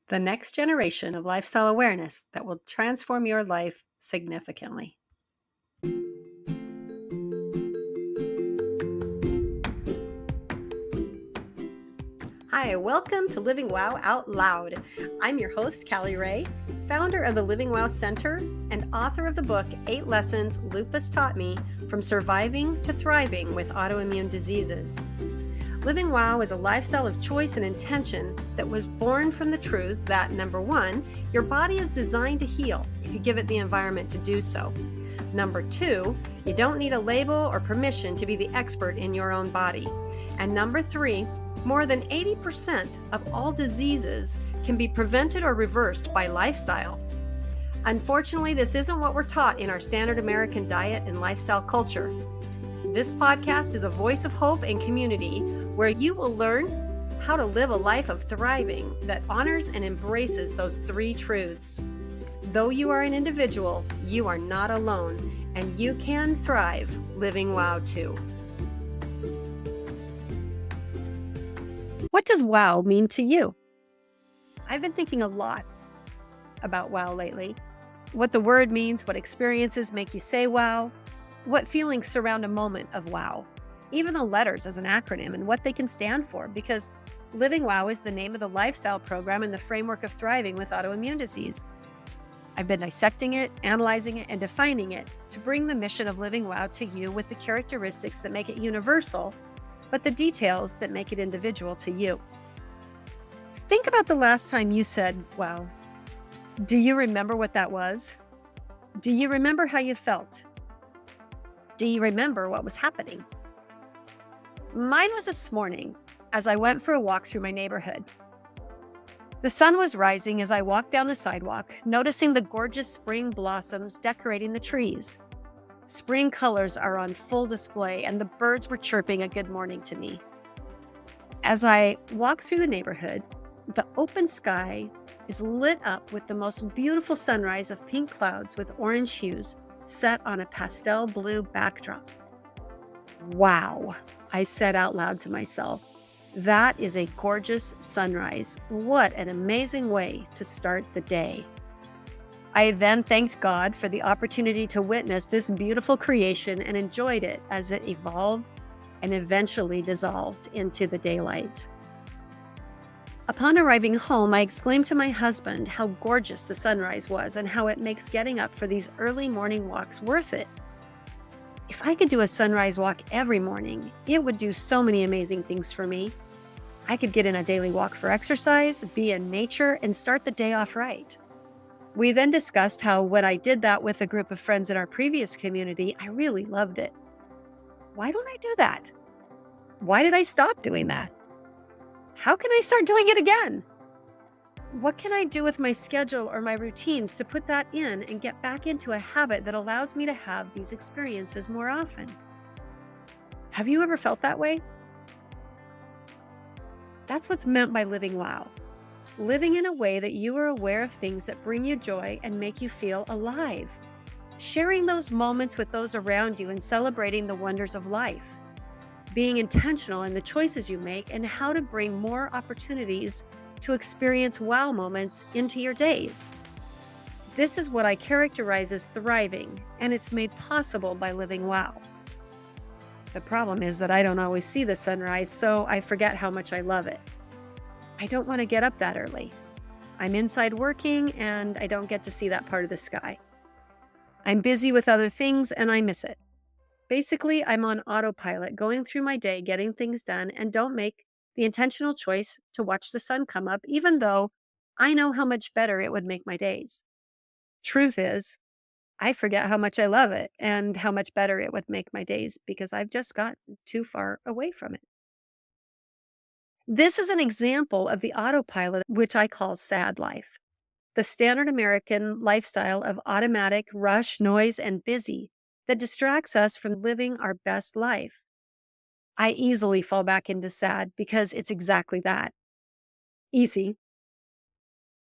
the next generation of lifestyle awareness that will transform your life significantly. Hi, welcome to Living Wow Out Loud. I'm your host, CallyRae, founder of the Living Wow Center and author of the book, 8 Lessons Lupus Taught Me, From Surviving to Thriving with Autoimmune Diseases. Living Wow is a lifestyle of choice and intention that was born from the truths that, number one, your body is designed to heal if you give it the environment to do so. Number two, you don't need a label or permission to be the expert in your own body. And number three, more than 80% of all diseases can be prevented or reversed by lifestyle. Unfortunately, this isn't what we're taught in our standard American diet and lifestyle culture. This podcast is a voice of hope and community where you will learn how to live a life of thriving that honors and embraces those three truths. Though you are an individual, you are not alone, and you can thrive living wow too. What does wow mean to you? I've been thinking a lot about wow lately. What the word means, what experiences make you say wow, what feelings surround a moment of wow, even the letters as an acronym and what they can stand for, because Living Wow is the name of the lifestyle program in the framework of thriving with autoimmune disease. I've been dissecting it, analyzing it, and defining it to bring the mission of Living Wow to you with the characteristics that make it universal, but the details that make it individual to you. Think about the last time you said, wow. Do you remember what that was? Do you remember how you felt? Do you remember what was happening? Mine was this morning as I went for a walk through my neighborhood. The sun was rising as I walked down the sidewalk, noticing the gorgeous spring blossoms decorating the trees. Spring colors are on full display, and the birds were chirping a good morning to me. As I walk through the neighborhood, the open sky is lit up with the most beautiful sunrise of pink clouds with orange hues set on a pastel blue backdrop. Wow, I said out loud to myself. That is a gorgeous sunrise. What an amazing way to start the day. I then thanked God for the opportunity to witness this beautiful creation and enjoyed it as it evolved and eventually dissolved into the daylight. Upon arriving home, I exclaimed to my husband how gorgeous the sunrise was and how it makes getting up for these early morning walks worth it. If I could do a sunrise walk every morning, it would do so many amazing things for me. I could get in a daily walk for exercise, be in nature, and start the day off right. We then discussed how when I did that with a group of friends in our previous community, I really loved it. Why don't I do that? Why did I stop doing that? How can I start doing it again? What can I do with my schedule or my routines to put that in and get back into a habit that allows me to have these experiences more often? Have you ever felt that way? That's what's meant by living wow. Living in a way that you are aware of things that bring you joy and make you feel alive. Sharing those moments with those around you and celebrating the wonders of life. Being intentional in the choices you make and how to bring more opportunities to experience wow moments into your days. This is what I characterize as thriving, and it's made possible by living wow. The problem is that I don't always see the sunrise, so I forget how much I love it. I don't want to get up that early. I'm inside working and I don't get to see that part of the sky. I'm busy with other things and I miss it. Basically, I'm on autopilot going through my day, getting things done, and don't make the intentional choice to watch the sun come up, even though I know how much better it would make my days. Truth is, I forget how much I love it and how much better it would make my days because I've just gotten too far away from it. This is an example of the autopilot, which I call sad life. The standard American lifestyle of automatic, rush, noise, and busy that distracts us from living our best life. I easily fall back into sad because it's exactly that. Easy.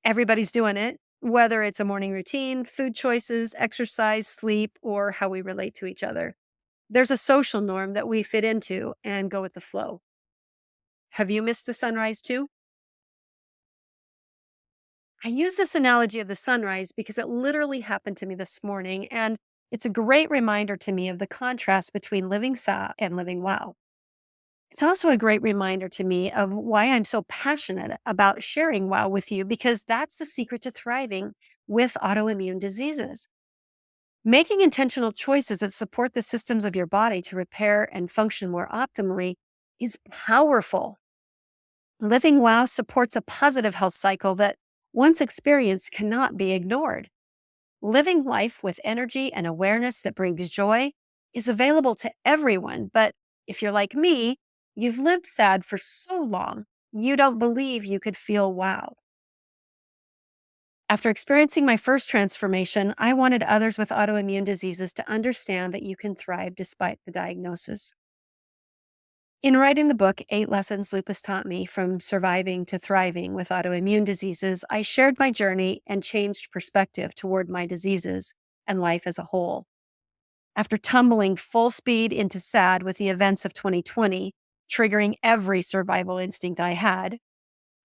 Everybody's doing it, whether it's a morning routine, food choices, exercise, sleep, or how we relate to each other. There's a social norm that we fit into and go with the flow. Have you missed the sunrise too? I use this analogy of the sunrise because it literally happened to me this morning, and it's a great reminder to me of the contrast between living sa and living wow. It's also a great reminder to me of why I'm so passionate about sharing wow with you, because that's the secret to thriving with autoimmune diseases. Making intentional choices that support the systems of your body to repair and function more optimally is powerful. Living well supports a positive health cycle that, once experienced, cannot be ignored. Living life with energy and awareness that brings joy is available to everyone, but if you're like me, you've lived sad for so long, you don't believe you could feel wow. After experiencing my first transformation, I wanted others with autoimmune diseases to understand that you can thrive despite the diagnosis. In writing the book, 8 Lessons Lupus Taught Me From Surviving to Thriving with Autoimmune Diseases, I shared my journey and changed perspective toward my diseases and life as a whole. After tumbling full speed into SAD with the events of 2020, triggering every survival instinct I had,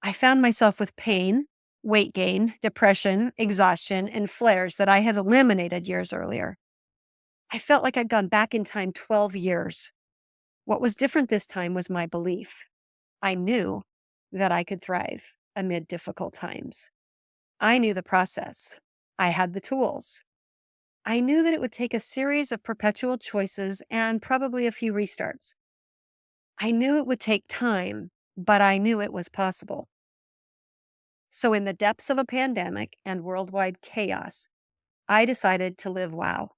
I found myself with pain, weight gain, depression, exhaustion, and flares that I had eliminated years earlier. I felt like I'd gone back in time 12 years. What was different this time was my belief. I knew that I could thrive amid difficult times. I knew the process. I had the tools. I knew that it would take a series of perpetual choices and probably a few restarts. I knew it would take time, but I knew it was possible. So, in the depths of a pandemic and worldwide chaos, I decided to live wow.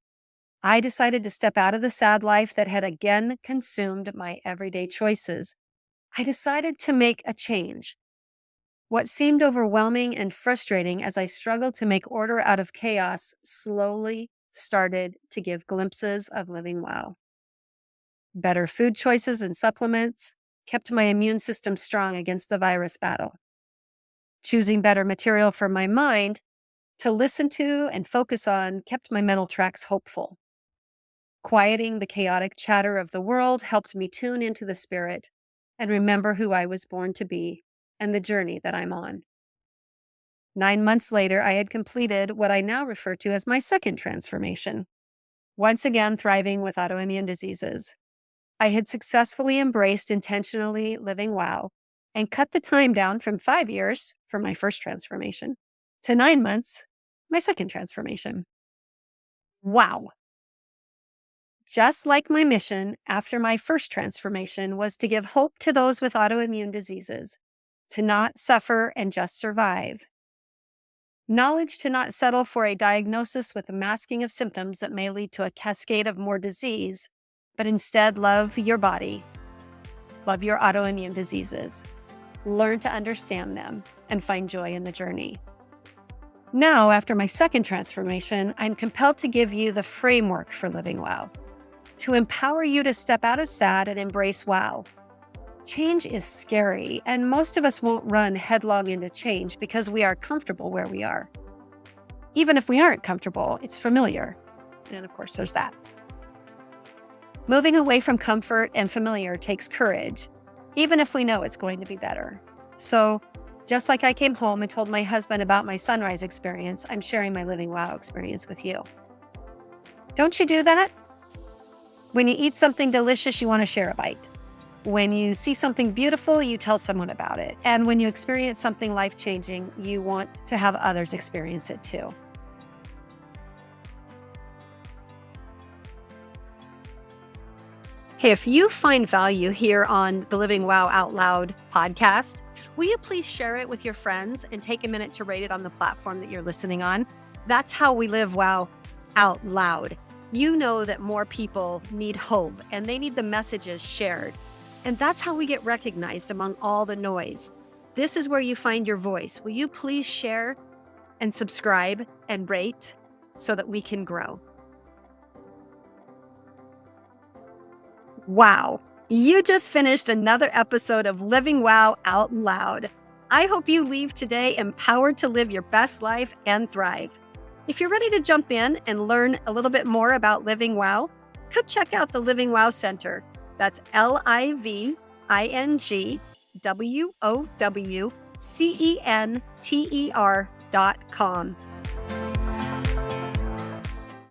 I decided to step out of the sad life that had again consumed my everyday choices. I decided to make a change. What seemed overwhelming and frustrating as I struggled to make order out of chaos slowly started to give glimpses of living well. Better food choices and supplements kept my immune system strong against the virus battle. Choosing better material for my mind to listen to and focus on kept my mental tracks hopeful. Quieting the chaotic chatter of the world helped me tune into the spirit and remember who I was born to be and the journey that I'm on. 9 months later, I had completed what I now refer to as my second transformation, once again thriving with autoimmune diseases. I had successfully embraced intentionally living well and cut the time down from 5 years for my first transformation to 9 months, my second transformation. Wow. Just like my mission after my first transformation was to give hope to those with autoimmune diseases, to not suffer and just survive. Knowledge to not settle for a diagnosis with a masking of symptoms that may lead to a cascade of more disease, but instead love your body, love your autoimmune diseases, learn to understand them, and find joy in the journey. Now, after my second transformation, I'm compelled to give you the framework for living well, to empower you to step out of SAD and embrace wow. Change is scary, and most of us won't run headlong into change because we are comfortable where we are. Even if we aren't comfortable, it's familiar. And of course, there's that. Moving away from comfort and familiar takes courage, even if we know it's going to be better. So, just like I came home and told my husband about my sunrise experience, I'm sharing my living wow experience with you. Don't you do that? When you eat something delicious, you want to share a bite. When you see something beautiful, you tell someone about it. And when you experience something life-changing, you want to have others experience it too. Hey, if you find value here on the Living Wow Out Loud podcast, will you please share it with your friends and take a minute to rate it on the platform that you're listening on? That's how we live wow out loud. You know that more people need hope and they need the messages shared. And that's how we get recognized among all the noise. This is where you find your voice. Will you please share and subscribe and rate so that we can grow? Wow, you just finished another episode of Living Wow Out Loud. I hope you leave today empowered to live your best life and thrive. If you're ready to jump in and learn a little bit more about Living Wow, come check out the Living Wow Center. That's LivingWowCenter.com. lessonsLupusTaught.com.